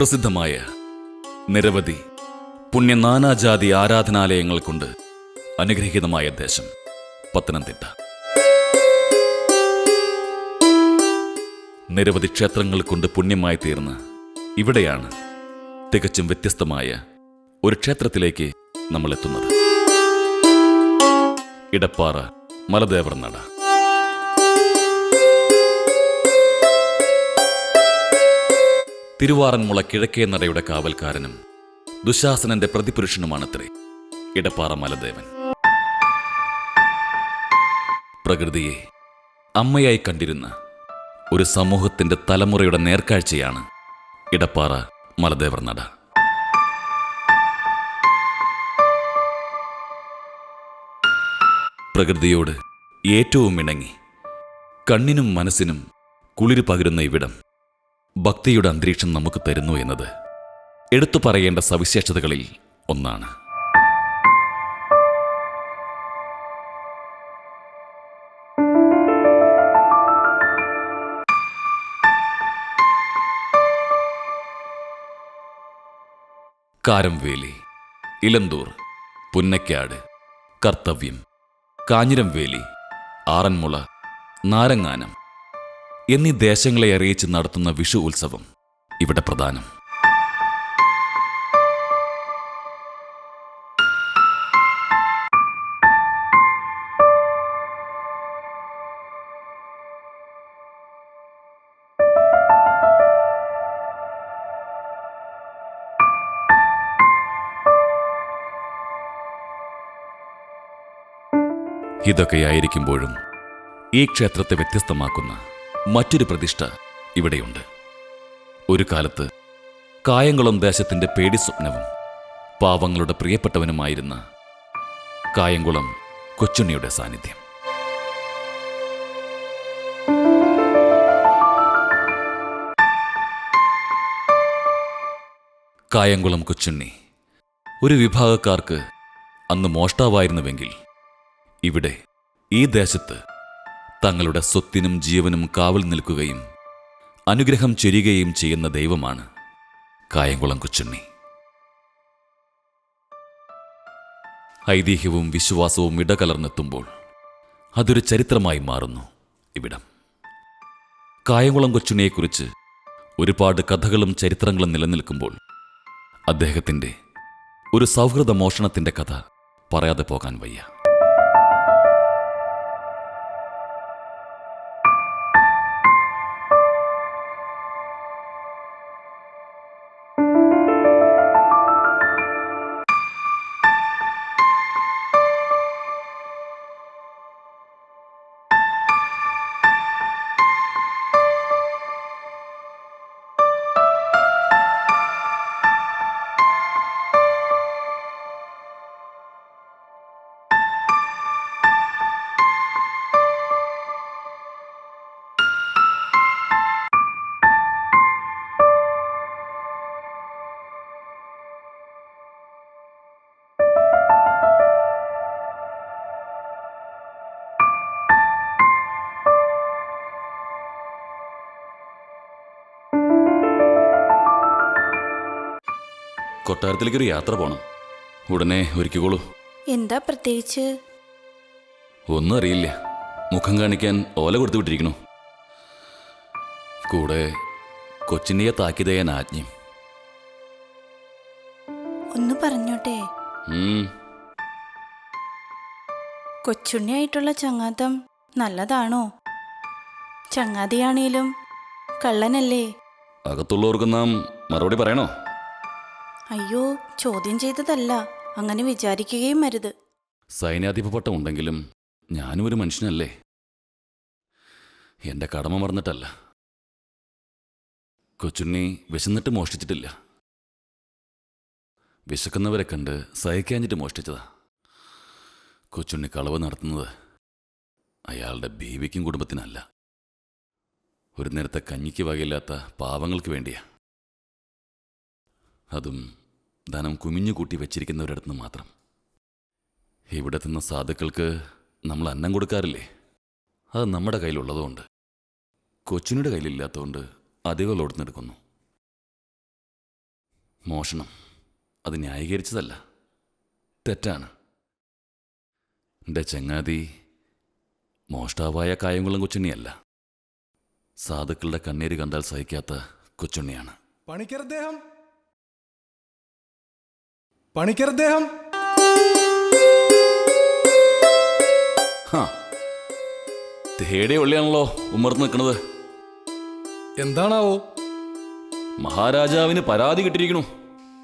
സുപ്രസിദ്ധമായ നിരവധി പുണ്യനാനാജാതി ആരാധനാലയങ്ങൾ കൊണ്ട് അനുഗ്രഹീതമായ ദേശം പത്തനംതിട്ട. നിരവധി ക്ഷേത്രങ്ങൾ കൊണ്ട് പുണ്യമായി തീർന്ന ഇവിടെയാണ് തികച്ചും വ്യത്യസ്തമായ ഒരു ക്ഷേത്രത്തിലേക്ക് നമ്മൾ എത്തുന്നത്. ഇടപ്പാറ മലദേവർ നട. തിരുവാറന്മുള കിഴക്കേ നടയുടെ കാവൽക്കാരനും ദുശാസനന്റെ പ്രതിപുരുഷനുമാണത്രേ ഇടപ്പാറ മലദേവൻ. പ്രകൃതിയെ അമ്മയായി കണ്ടിരുന്ന ഒരു സമൂഹത്തിന്റെ തലമുറയുടെ നേർക്കാഴ്ചയാണ് ഇടപ്പാറ മലദേവർ നട. പ്രകൃതിയോട് ഏറ്റവും ഇണങ്ങി കണ്ണിനും മനസ്സിനും കുളിര് പകരുന്ന ഇവിടം ഭക്തിയുടെ അന്തരീക്ഷം നമുക്ക് തരുന്നു എന്നത് എടുത്തു പറയേണ്ട സവിശേഷതകളിൽ ഒന്നാണ്. കാരംവേലി, ഇലന്തൂർ, പുന്നക്കാട്, കർത്തവ്യം, കാഞ്ഞിരംവേലി, ആറന്മുള, നാരങ്ങാനം എന്നീ ദേശങ്ങളെ അറിയിച്ച് നടത്തുന്ന വിഷു ഉത്സവം ഇവിടെ പ്രധാനം. ഇതൊക്കെയായിരിക്കുമ്പോഴും ഈ ക്ഷേത്രത്തെ വ്യത്യസ്തമാക്കുന്ന മറ്റൊരു പ്രതിഷ്ഠ ഇവിടെയുണ്ട്. ഒരു കാലത്ത് കായംകുളം ദേശത്തിന്റെ പേടി സ്വപ്നവും പാവങ്ങളുടെ പ്രിയപ്പെട്ടവനുമായിരുന്ന കായംകുളം കൊച്ചുണ്ണിയുടെ സാന്നിധ്യം. കായംകുളം കൊച്ചുണ്ണി ഒരു വിഭാഗക്കാർക്ക് അന്ന് മോഷ്ടാവായിരുന്നുവെങ്കിൽ ഇവിടെ ഈ ദേശത്ത് തങ്ങളുടെ സ്വത്തിനും ജീവനും കാവൽ നിൽക്കുകയും അനുഗ്രഹം ചൊരിയുകയും ചെയ്യുന്ന ദൈവമാണ് കായംകുളം കൊച്ചുണ്ണി. ഐതിഹ്യവും വിശ്വാസവും ഇടകലർന്നെത്തുമ്പോൾ അതൊരു ചരിത്രമായി മാറുന്നു ഇവിടം. കായംകുളം കൊച്ചുണ്ണിയെക്കുറിച്ച് ഒരുപാട് കഥകളും ചരിത്രങ്ങളും നിലനിൽക്കുമ്പോൾ അദ്ദേഹത്തിൻ്റെ ഒരു സൗഹൃദ മോഷണത്തിൻ്റെ കഥ പറയാതെ പോകാൻ വയ്യ. കൊട്ടാരത്തിലേക്കൊരു യാത്ര പോണം. ഉടനെ ഒരുക്കിക്കോളൂ. എന്താ പ്രത്യേകിച്ച്? ഒന്നും അറിയില്ല. മുഖം കാണിക്കാൻ ഓല കൊടുത്തു വിട്ടിരിക്കണു. കൂടെ കൊച്ചിനെയെ താക്കീത് ചെയ്യാൻ ആജ്ഞയും. ഒന്ന് പറഞ്ഞോട്ടെ, കൊച്ചുണ്ണിയായിട്ടുള്ള ചങ്ങാത്തം നല്ലതാണോ? ചങ്ങാതിയാണേലും കള്ളനല്ലേ? അകത്തുള്ളവർക്ക് നാം മറുപടി പറയണോ? അയ്യോ, ചോദ്യം ചെയ്തതല്ല, അങ്ങനെ വിചാരിക്കുകയും അരുത്. സൈന്യാധിപ പട്ടം ഉണ്ടെങ്കിലും ഞാനും ഒരു മനുഷ്യനല്ലേ. എന്റെ കടമ മറന്നിട്ടല്ല. കൊച്ചുണ്ണി വിശന്നിട്ട് മോഷ്ടിച്ചിട്ടില്ല. വിശക്കുന്നവരെ കണ്ട് സഹിക്കാഞ്ഞിട്ട് മോഷ്ടിച്ചതാ. കൊച്ചുണ്ണി കളവ് നടത്തുന്നത് അയാളുടെ ബീവിക്കും കുടുംബത്തിനല്ല, ഒരു നേരത്തെ കഞ്ഞിക്ക് വകയില്ലാത്ത പാവങ്ങൾക്ക് വേണ്ടിയാ. അതും ധനം കുമിഞ്ഞുകൂട്ടി വെച്ചിരിക്കുന്നവരടുത്ത് മാത്രം. ഇവിടെ തിന്ന സാധുക്കൾക്ക് നമ്മൾ അന്നം കൊടുക്കാറില്ലേ, അത് നമ്മുടെ കയ്യിലുള്ളതുകൊണ്ട്. കൊച്ചിനുടെ കയ്യിലില്ലാത്തതുകൊണ്ട് അധികം ലോടുന്നെടുക്കുന്നു. മോഷണം അത് ന്യായീകരിച്ചതല്ല, തെറ്റാണ്. എൻ്റെ ചങ്ങാതി മോഷ്ടാവായ കായംകുളം കൊച്ചുണ്ണിയല്ല, സാധുക്കളുടെ കണ്ണീര് കണ്ടാൽ സഹിക്കാത്ത കൊച്ചുണ്ണിയാണ്. പണിക്കരദ്ദേഹം, പണിക്കരദ്ദേഹം. തേടിയ ഉള്ളിയാണല്ലോ ഉമ്മർത്ത് നിൽക്കുന്നത്. എന്താണാവോ? മഹാരാജാവിന് പരാതി കിട്ടിയിരിക്കണു.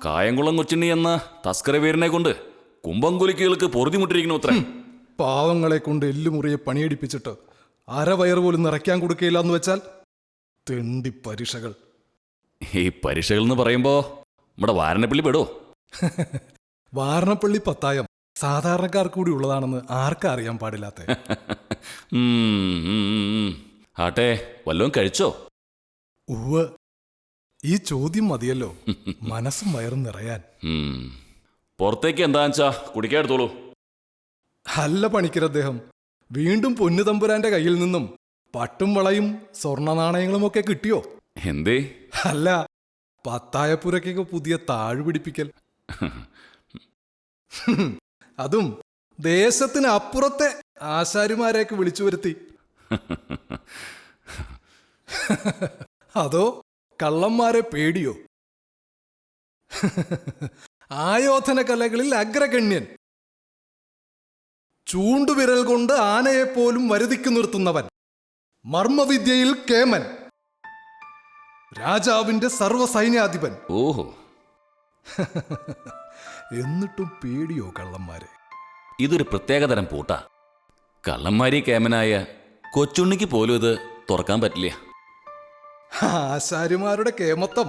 കായംകുളം കൊച്ചുണ്ണി എന്ന തസ്കര വീരനെ കൊണ്ട് കുമ്പംകുലിക്കുകൾക്ക് പൊറുതിമുട്ടിരിക്കണു അത്ര. പാവങ്ങളെ കൊണ്ട് എല്ലുമുറിയെ പണിയടിപ്പിച്ചിട്ട് അരവയർ പോലും നിറയ്ക്കാൻ കൊടുക്കയില്ല എന്ന് വെച്ചാൽ തെണ്ടി പരീക്ഷകൾ. ഈ പരീക്ഷകൾ എന്ന് പറയുമ്പോ നമ്മുടെ വാരണപ്പള്ളി പെടോ? വാരണപ്പള്ളി പത്തായം സാധാരണക്കാർ കൂടി ഉള്ളതാണെന്ന് ആർക്കാ അറിയാൻ പാടില്ലാത്ത. ആട്ടെ, വല്ലതും കഴിച്ചോ? ഉവ്വ്, ഈ ചോദ്യം മതിയല്ലോ മനസ്സും വയറും നിറയാൻ. പുറത്തേക്ക് എന്താച്ചാ കുടിക്കാൻ എടുത്തോളൂ. അല്ല പണിക്കരദ്ദേഹം, വീണ്ടും പൊന്നുതമ്പുരാന്റെ കയ്യിൽ നിന്നും പട്ടും വളയും സ്വർണ്ണ നാണയങ്ങളുമൊക്കെ കിട്ടിയോ? എന്തേ? അല്ല, പത്തായപ്പുരക്കൊക്കെ പുതിയ താഴ് പിടിപ്പിക്കൽ. അതും ദേശത്തിന് അപ്പുറത്തെ ആശാരിമാരെയൊക്കെ വിളിച്ചു വരുത്തി. അതോ കള്ളന്മാരെ പേടിയോ? ആയോധന കലകളിൽ അഗ്രഗണ്യൻ, ചൂണ്ടുവിരൽ കൊണ്ട് ആനയെപ്പോലും വരുതിക്കു നിർത്തുന്നവൻ, മർമ്മവിദ്യയിൽ കേമൻ, രാജാവിന്റെ സർവ്വസൈന്യാധിപൻ. ഓഹോ. എന്നിട്ടും പേടിയോ കള്ളന്മാരെ? ഇതൊരു പ്രത്യേകതരം പൂട്ടാ. കള്ളന്മാരി കേമനായ കൊച്ചുണ്ണിക്ക് പോലും ഇത് തുറക്കാൻ പറ്റില്ല. ആശാരിമാരുടെ കേമത്വം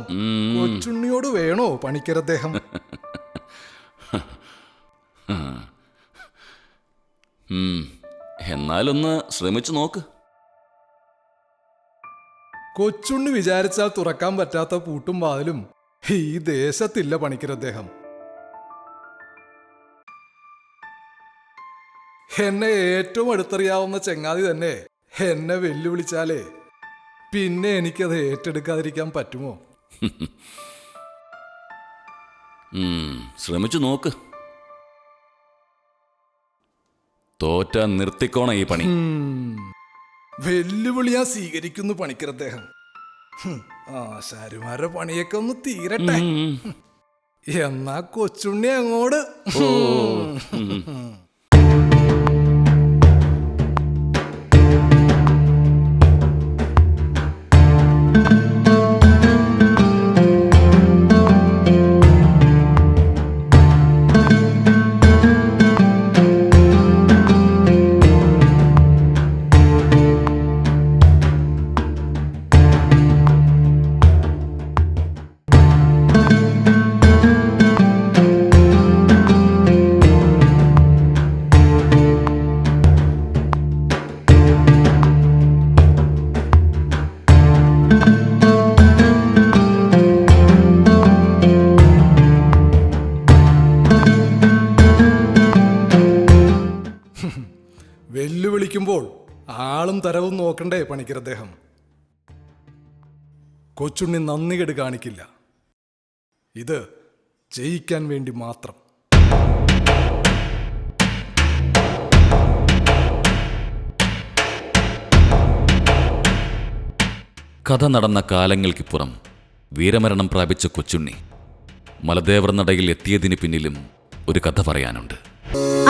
കൊച്ചുണ്ണിയോട് വേണോ പണിക്കരദ്ദേഹം? എന്നാലൊന്ന് ശ്രമിച്ചു നോക്ക്. കൊച്ചുണ്ണി വിചാരിച്ചാൽ തുറക്കാൻ പറ്റാത്ത പൂട്ടും വാതിലും ഈ ദേശത്തില്ല പണിക്കരദ്ദേഹം. എന്നെ ഏറ്റവും അടുത്തറിയാവുന്ന ചങ്ങാതി തന്നെ എന്നെ വെല്ലുവിളിച്ചാലേ പിന്നെ എനിക്കത് ഏറ്റെടുക്കാതിരിക്കാൻ പറ്റുമോ? ശ്രമിച്ചു നോക്ക്. തോറ്റ നിർത്തിക്കോണ ഈ പണി. വെല്ലുവിളി ഞാൻ സ്വീകരിക്കുന്നു പണിക്കരദ്ദേഹം. ആശാരിമാരുടെ പണിയൊക്കെ ഒന്ന് തീരട്ടെ. എന്നാ കൊച്ചുണ്ണി അങ്ങോട്ട്. വെല്ലുവിളിക്കുമ്പോൾ ആളും തരവും നോക്കണ്ടേ പണിക്കരദ്ദേഹം? കൊച്ചുണ്ണി നന്ദികേട് കാണിക്കില്ല. ഇത് ജയിക്കാൻ വേണ്ടി മാത്രം. കഥ നടന്ന കാലങ്ങൾക്കിപ്പുറം വീരമരണം പ്രാപിച്ച കൊച്ചുണ്ണി മലദേവർ നടയിൽ എത്തിയതിന് പിന്നിലും ഒരു കഥ പറയാനുണ്ട്.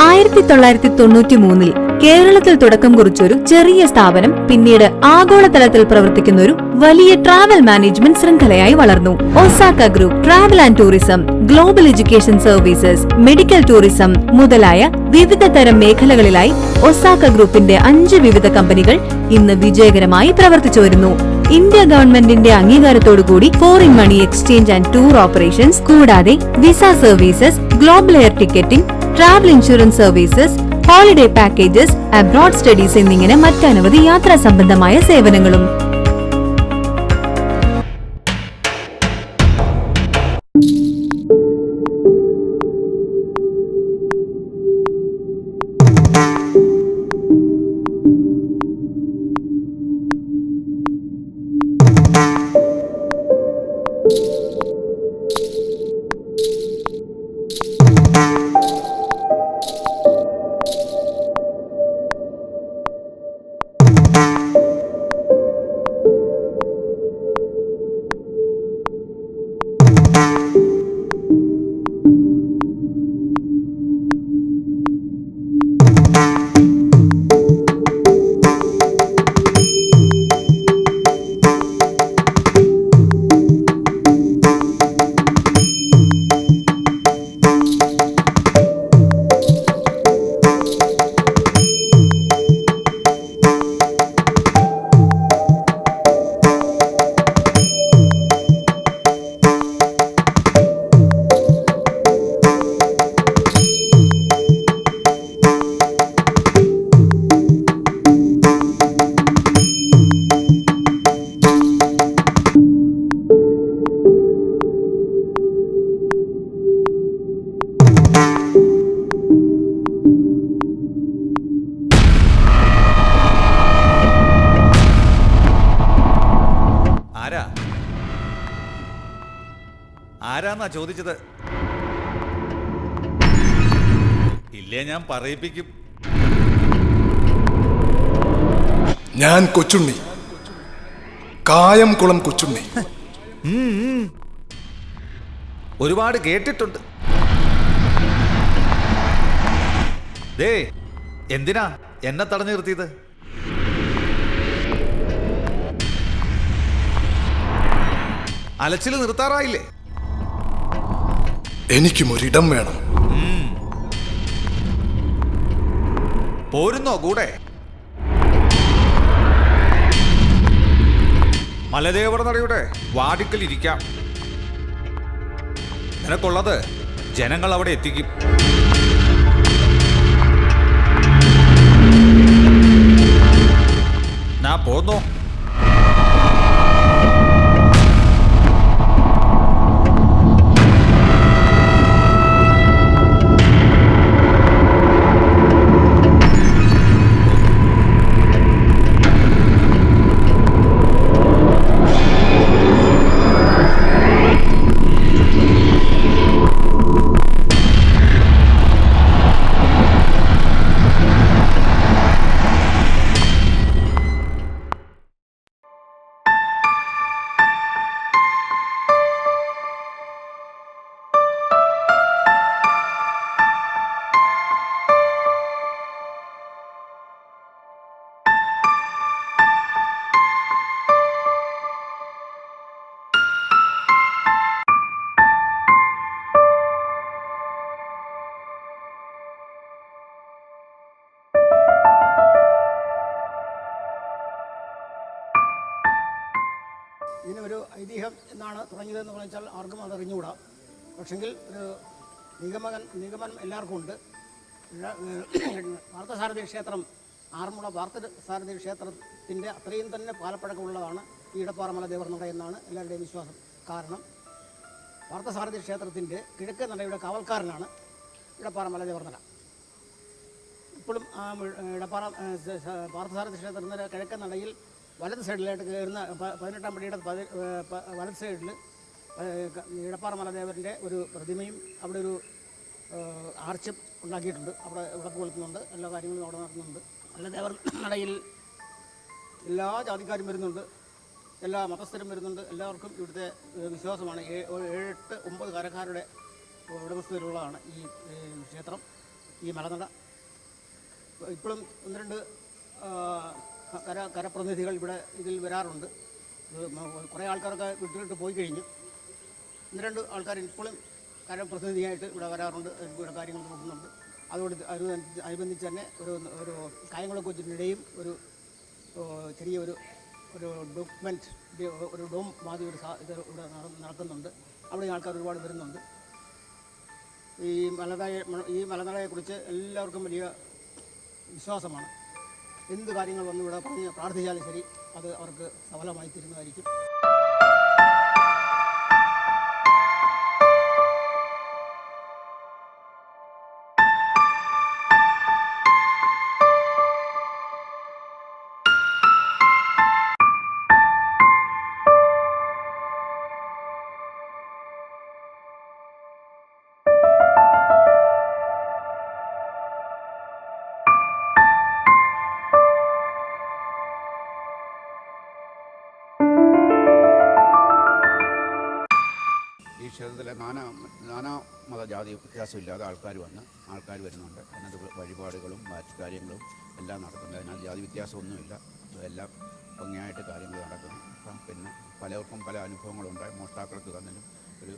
1993 കേരളത്തിൽ തുടക്കം കുറിച്ചൊരു ചെറിയ സ്ഥാപനം പിന്നീട് ആഗോളതലത്തിൽ പ്രവർത്തിക്കുന്ന ഒരു വലിയ ട്രാവൽ മാനേജ്മെന്റ് ശൃംഖലയായി വളർന്നു. Osaka group travel and tourism, global education services, medical tourism മുതലായ വിവിധ തരം മേഖലകളിലായി ഒസാക്ക ഗ്രൂപ്പിന്റെ 5 വിവിധ കമ്പനികൾ ഇന്ന് വിജയകരമായി പ്രവർത്തിച്ചു വരുന്നു. ഇന്ത്യ ഗവൺമെന്റിന്റെ അംഗീകാരത്തോടുകൂടി foreign money exchange and tour operations, കൂടാതെ visa services, global air ticketing, travel insurance services, holiday packages, abroad studies എന്നിങ്ങനെ മറ്റനവധി യാത്രാ സംബന്ധമായ സേവനങ്ങളും. ആരാന്നാ ചോദിച്ചത്? ഇല്ലേ ഞാൻ പറയിപ്പിക്കും. ഞാൻ കൊച്ചുണ്ണി, കായംകുളം കൊച്ചുണ്ണി. ഒരുപാട് കേട്ടിട്ടുണ്ട്. ദേ, എന്തിനാ എന്നെ തടഞ്ഞു നിർത്തിയത്? അലച്ചിൽ നിർത്താറായില്ലേ? എനിക്കും ഒരിടം വേണം. പോരുന്നോ കൂടെ? മലദേവർ നടയുടെ വാടിക്കൽ ഇരിക്കാം. നിനക്കുള്ളത് ജനങ്ങൾ അവിടെ എത്തിക്കും. ഞാൻ പോന്നോ? ഇതിനൊരു ഐതിഹ്യം എന്നാണ് തുടങ്ങിയതെന്ന് പറഞ്ഞാൽ ആർക്കും അതറിഞ്ഞുകൂടാ. പക്ഷെങ്കിൽ ഒരു നിഗമനം എല്ലാവർക്കും ഉണ്ട്. പാർത്ഥസാരഥി ക്ഷേത്രം, ആറന്മുള പാർത്ഥസാരഥി ക്ഷേത്രത്തിൻ്റെ അത്രയും തന്നെ പാലപ്പഴക്കമുള്ളതാണ് ഈ ഇടപ്പാറമല ദേവർനട എന്നാണ് എല്ലാവരുടെയും വിശ്വാസം. കാരണം പാർത്ഥസാരഥി ക്ഷേത്രത്തിൻ്റെ കിഴക്കേ നടയുടെ കാവൽക്കാരനാണ് ഇടപ്പാറമല ദേവർനട. ഇപ്പോഴും ആ പാർത്ഥസാരഥി ക്ഷേത്രത്തിൻ്റെ കിഴക്കേ നടയിൽ വലത് സൈഡിലായിട്ട് കയറുന്ന 18-ാം പടിയുടെ വലത് സൈഡിൽ ഇടപ്പാറ മലദേവൻ്റെ ഒരു പ്രതിമയും അവിടെ ഒരു ആർച്ചും ഉണ്ടാക്കിയിട്ടുണ്ട്. അവിടെ വിളക്ക് കൊളുത്തുന്നുണ്ട്, എല്ലാ കാര്യങ്ങളും അവിടെ നടത്തുന്നുണ്ട്. മലദേവർ നടയിൽ എല്ലാ ജാതിക്കാരും വരുന്നുണ്ട്, എല്ലാ മതസ്ഥരും വരുന്നുണ്ട്. എല്ലാവർക്കും ഇവിടുത്തെ വിശ്വാസമാണ്. 7-8-9 കരക്കാരുടെ ഉടമസ്ഥതയിലുള്ളതാണ് ഈ ക്ഷേത്രം, ഈ മലനട. ഇപ്പോഴും 1-2 കരപ്രതിനിധികൾ ഇവിടെ ഇതിൽ വരാറുണ്ട്. കുറേ ആൾക്കാരൊക്കെ വിട്ടിട്ട് പോയി കഴിഞ്ഞു. 1-2 ആൾക്കാർ ഇപ്പോഴും കരപ്രതിനിധിയായിട്ട് ഇവിടെ വരാറുണ്ട്, ഇവിടെ കാര്യങ്ങൾ നോക്കുന്നുണ്ട്. അതോട് അനുബന്ധിച്ച് തന്നെ ഒരു കായംകുളം കൊച്ചിൻ്റെയും ഒരു ചെറിയൊരു ഡോക്യുമെൻറ്റ്, ഒരു ഡോം മാതിരി ഇത് ഇവിടെ നടക്കുന്നുണ്ട്. അവിടെ ആൾക്കാർ ഒരുപാട് വരുന്നുണ്ട്. ഈ മലനടയെക്കുറിച്ച് എല്ലാവർക്കും വലിയ വിശ്വാസമാണ്. എന്ത് കാര്യങ്ങൾ വന്ന് ഇവിടെ പ്രാർത്ഥിച്ചാലും ശരി, അത് അവർക്ക് സഫലമായി തീരുന്നതായിരിക്കും. ക്ഷേത്രത്തിലെ നാനാ മതജാതി വ്യത്യാസമില്ലാതെ ആൾക്കാർ വരുന്നുണ്ട്. അതിനകത്ത് വഴിപാടുകളും മറ്റു കാര്യങ്ങളും എല്ലാം നടത്തുന്നുണ്ട്. അതിനകത്ത് ജാതി വ്യത്യാസമൊന്നുമില്ല. എല്ലാം ഭംഗിയായിട്ട് കാര്യങ്ങൾ നടക്കുന്നു. പിന്നെ പലർക്കും പല അനുഭവങ്ങളുണ്ടായി. മോഷ്ടാക്കൾക്ക് തന്നിലും ഒരു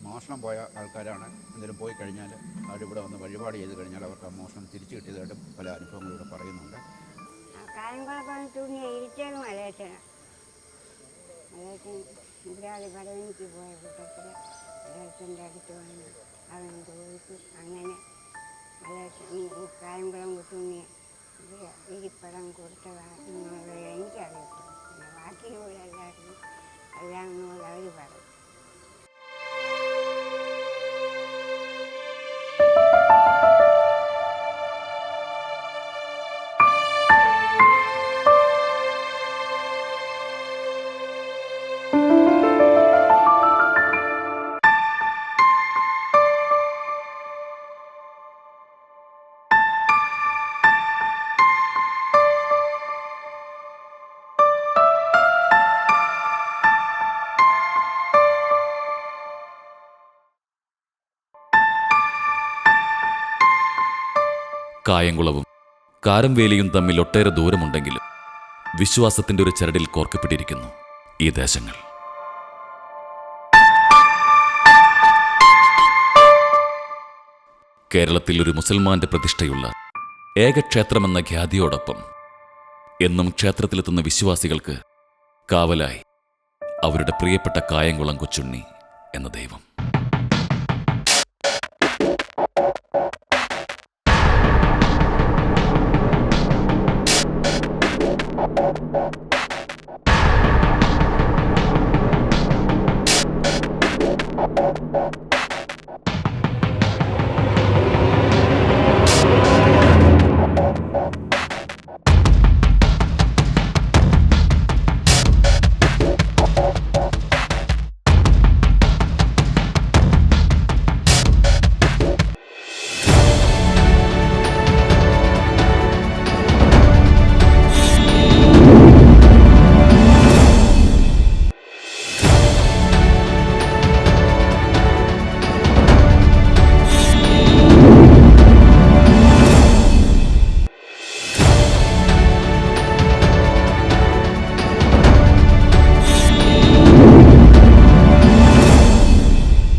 മോഷണം പോയ ആൾക്കാരാണ് എന്തെങ്കിലും പോയി കഴിഞ്ഞാൽ അവരിവിടെ വന്ന് വഴിപാട് ചെയ്ത് കഴിഞ്ഞാൽ അവർക്ക് ആ മോഷണം തിരിച്ചു കിട്ടിയതായിട്ടും പല അനുഭവങ്ങളും ഇവിടെ പറയുന്നുണ്ട്. മുതലാളി പടവനിക്ക് പോയ കൂട്ടത്തിൽ മലയച്ചൻ്റെ അടുത്ത് വന്ന് അവൻ ചോദിച്ചു. അങ്ങനെ കായംകുളം കുത്തുണ്ണി ഇരിപ്പടം കൊടുത്തതാണെന്നുള്ളത് എനിക്കറിയത്തില്ല. പിന്നെ ബാക്കിയുള്ള എല്ലാവരും അറിയാമെന്നുള്ള അവർ പറയും. കായംകുളവും കാരംവേലിയും തമ്മിൽ ഒട്ടേറെ ദൂരമുണ്ടെങ്കിലും വിശ്വാസത്തിന്റെ ഒരു ചരടിൽ കോർക്കപ്പെട്ടിരിക്കുന്നു ഈ ദേശങ്ങൾ. കേരളത്തിൽ ഒരു മുസൽമാന്റെ പ്രതിഷ്ഠയുള്ള ഏകക്ഷേത്രമെന്ന ഖ്യാതിയോടൊപ്പം എന്നും ക്ഷേത്രത്തിലെത്തുന്ന വിശ്വാസികൾക്ക് കാവലായി അവരുടെ പ്രിയപ്പെട്ട കായംകുളം കൊച്ചുണ്ണി എന്ന ദൈവം.